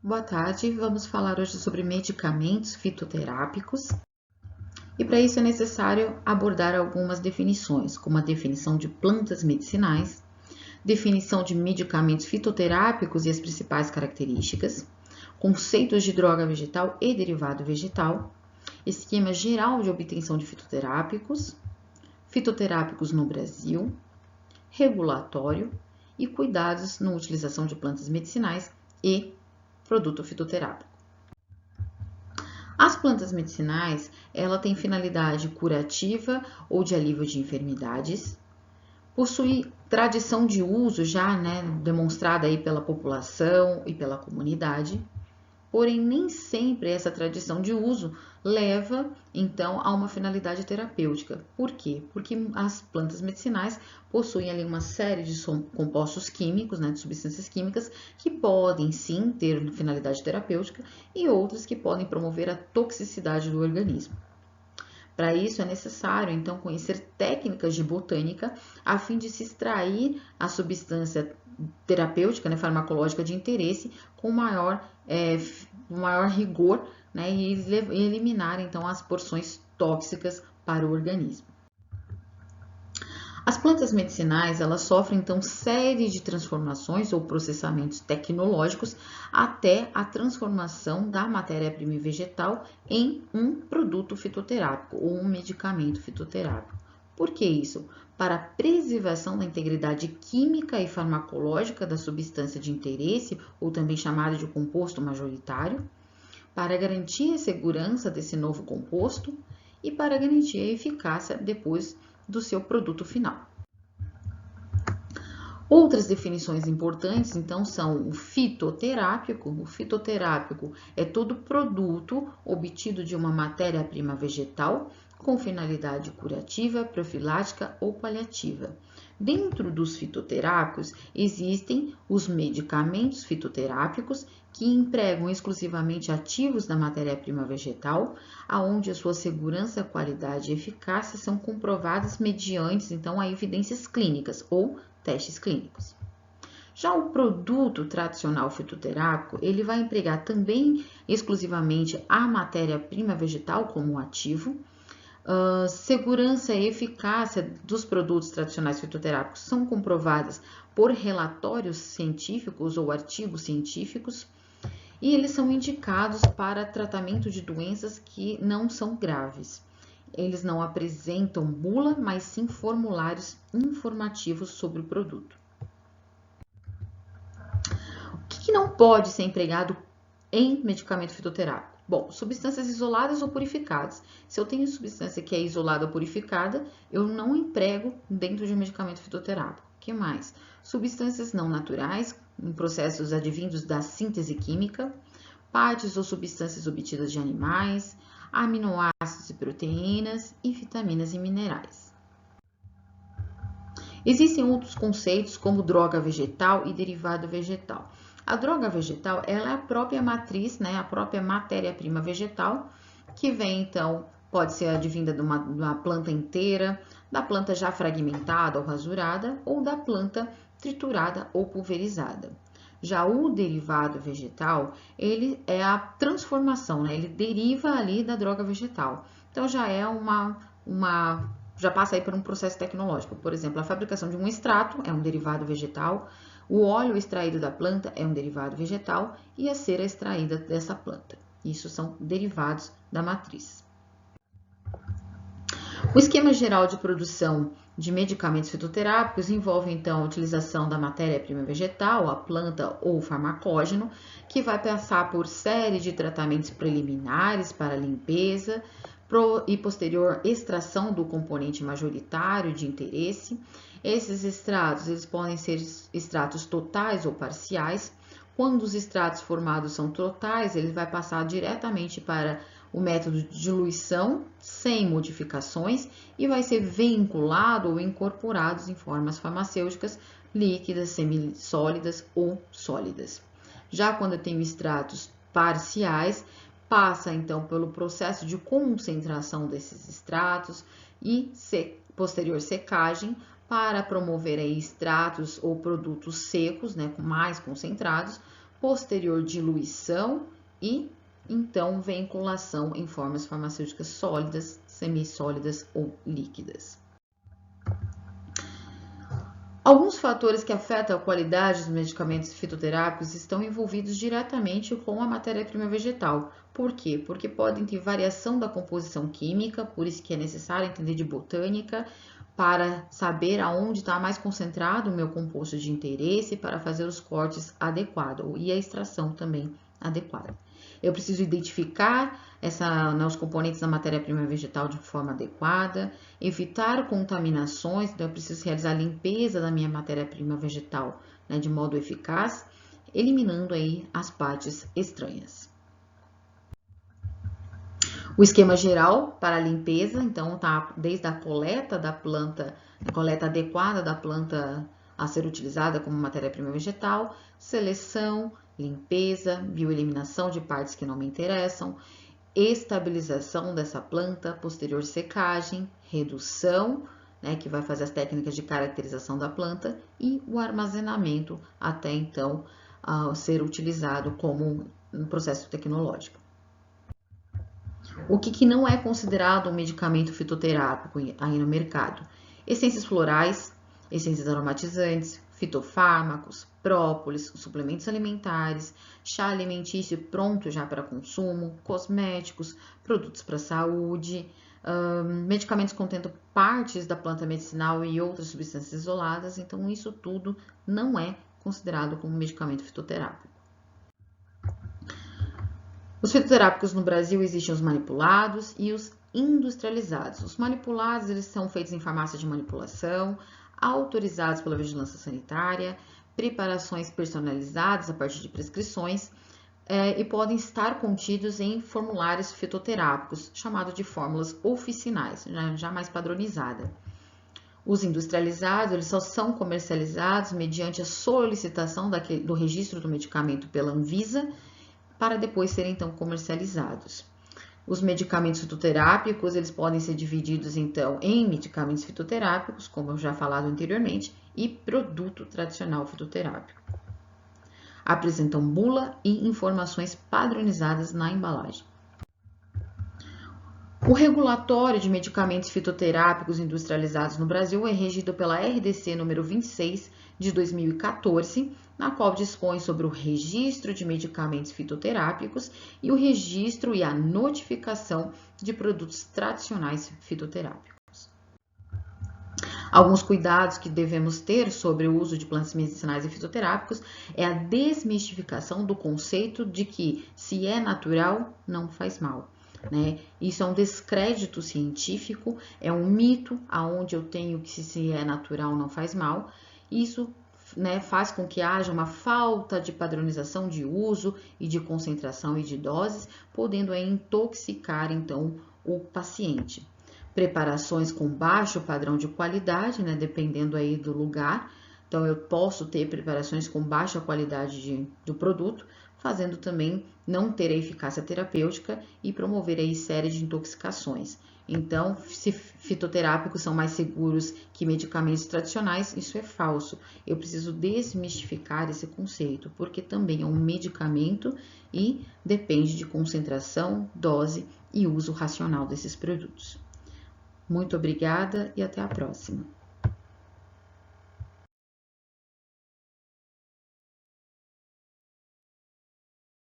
Boa tarde, vamos falar hoje sobre medicamentos fitoterápicos. E para isso é necessário abordar algumas definições, como a definição de plantas medicinais, definição de medicamentos fitoterápicos e as principais características, conceitos de droga vegetal e derivado vegetal, esquema geral de obtenção de fitoterápicos, fitoterápicos no Brasil, regulatório e cuidados na utilização de plantas medicinais e produto fitoterápico. As plantas medicinais, ela tem finalidade curativa ou de alívio de enfermidades, possui tradição de uso já, demonstrada aí pela população e pela comunidade, porém nem sempre essa tradição de uso leva então a uma finalidade terapêutica. Por quê? Porque as plantas medicinais possuem ali uma série de compostos químicos, de substâncias químicas que podem sim ter finalidade terapêutica e outras que podem promover a toxicidade do organismo. Para isso é necessário, então, conhecer técnicas de botânica a fim de se extrair a substância terapêutica, farmacológica de interesse com maior rigor, e eliminar, então, as porções tóxicas para o organismo. As plantas medicinais, elas sofrem, então, série de transformações ou processamentos tecnológicos até a transformação da matéria-prima vegetal em um produto fitoterápico ou um medicamento fitoterápico. Por que isso? Para a preservação da integridade química e farmacológica da substância de interesse, ou também chamada de composto majoritário, para garantir a segurança desse novo composto e para garantir a eficácia depois do seu produto final. Outras definições importantes, então, são o fitoterápico. O fitoterápico é todo produto obtido de uma matéria-prima vegetal com finalidade curativa, profilática ou paliativa. Dentro dos fitoterápicos, existem os medicamentos fitoterápicos que empregam exclusivamente ativos da matéria-prima vegetal, aonde a sua segurança, qualidade e eficácia são comprovadas mediante, então, a evidências clínicas ou testes clínicos. Já o produto tradicional fitoterápico, ele vai empregar também exclusivamente a matéria-prima vegetal como ativo. Segurança e eficácia dos produtos tradicionais fitoterápicos são comprovadas por relatórios científicos ou artigos científicos e eles são indicados para tratamento de doenças que não são graves. Eles não apresentam bula, mas sim formulários informativos sobre o produto. O que não pode ser empregado em medicamento fitoterápico? Bom, substâncias isoladas ou purificadas. Se eu tenho substância que é isolada ou purificada, eu não emprego dentro de um medicamento fitoterápico. O que mais? Substâncias não naturais, em processos advindos da síntese química, partes ou substâncias obtidas de animais, aminoácidos e proteínas e vitaminas e minerais. Existem outros conceitos como droga vegetal e derivado vegetal. A droga vegetal, ela é a própria matriz, a própria matéria-prima vegetal, que vem, então, pode ser advinda de uma planta inteira, da planta já fragmentada ou rasurada, ou da planta triturada ou pulverizada. Já o derivado vegetal, ele é a transformação, ele deriva ali da droga vegetal. Então, já é já passa aí por um processo tecnológico. Por exemplo, a fabricação de um extrato é um derivado vegetal, o óleo extraído da planta é um derivado vegetal e a cera extraída dessa planta. Isso são derivados da matriz. O esquema geral de produção de medicamentos fitoterápicos envolve, então, a utilização da matéria-prima vegetal, a planta ou farmacógeno, que vai passar por série de tratamentos preliminares para limpeza e posterior extração do componente majoritário de interesse. Esses extratos, eles podem ser extratos totais ou parciais. Quando os extratos formados são totais, ele vai passar diretamente para o método de diluição sem modificações e vai ser vinculado ou incorporado em formas farmacêuticas líquidas, semissólidas ou sólidas. Já quando eu tenho extratos parciais, passa então pelo processo de concentração desses extratos e posterior secagem para promover aí extratos ou produtos secos, mais concentrados, posterior diluição e então vinculação em formas farmacêuticas sólidas, semissólidas ou líquidas. Alguns fatores que afetam a qualidade dos medicamentos fitoterápicos estão envolvidos diretamente com a matéria-prima vegetal. Por quê? Porque podem ter variação da composição química, por isso que é necessário entender de botânica, para saber aonde está mais concentrado o meu composto de interesse para fazer os cortes adequados e a extração também adequada. Eu preciso identificar os componentes da matéria-prima vegetal de forma adequada, evitar contaminações, então eu preciso realizar a limpeza da minha matéria-prima vegetal, né, de modo eficaz, eliminando aí as partes estranhas. O esquema geral para a limpeza, então, tá desde a coleta da planta, a coleta adequada da planta a ser utilizada como matéria-prima vegetal, seleção, limpeza, bioeliminação de partes que não me interessam, estabilização dessa planta, posterior secagem, redução, né, que vai fazer as técnicas de caracterização da planta, e o armazenamento até então ser utilizado como um processo tecnológico. O que não é considerado um medicamento fitoterápico aí no mercado? Essências florais, essências aromatizantes, fitofármacos, própolis, suplementos alimentares, chá alimentício pronto já para consumo, cosméticos, produtos para saúde, medicamentos contendo partes da planta medicinal e outras substâncias isoladas. Então, isso tudo não é considerado como medicamento fitoterápico. Os fitoterápicos no Brasil existem os manipulados e os industrializados. Os manipulados, eles são feitos em farmácia de manipulação, autorizados pela vigilância sanitária, preparações personalizadas a partir de prescrições e podem estar contidos em formulários fitoterápicos, chamados de fórmulas oficinais, já mais padronizada. Os industrializados, eles só são comercializados mediante a solicitação do registro do medicamento pela Anvisa, para depois serem então comercializados. Os medicamentos fitoterápicos, eles podem ser divididos então em medicamentos fitoterápicos, como eu já falado anteriormente, e produto tradicional fitoterápico. Apresentam bula e informações padronizadas na embalagem. O regulatório de medicamentos fitoterápicos industrializados no Brasil é regido pela RDC número 26 de 2014, na qual dispõe sobre o registro de medicamentos fitoterápicos e o registro e a notificação de produtos tradicionais fitoterápicos. Alguns cuidados que devemos ter sobre o uso de plantas medicinais e fitoterápicos é a desmistificação do conceito de que se é natural, não faz mal. Né? Isso é um descrédito científico, é um mito aonde eu tenho que se é natural não faz mal. Isso, né, faz com que haja uma falta de padronização de uso e de concentração e de doses, podendo intoxicar então o paciente. Preparações com baixo padrão de qualidade, né, dependendo aí do lugar. Então eu posso ter preparações com baixa qualidade do produto, fazendo também não ter a eficácia terapêutica e promover aí série de intoxicações. Então, se fitoterápicos são mais seguros que medicamentos tradicionais, isso é falso. Eu preciso desmistificar esse conceito, porque também é um medicamento e depende de concentração, dose e uso racional desses produtos. Muito obrigada e até a próxima.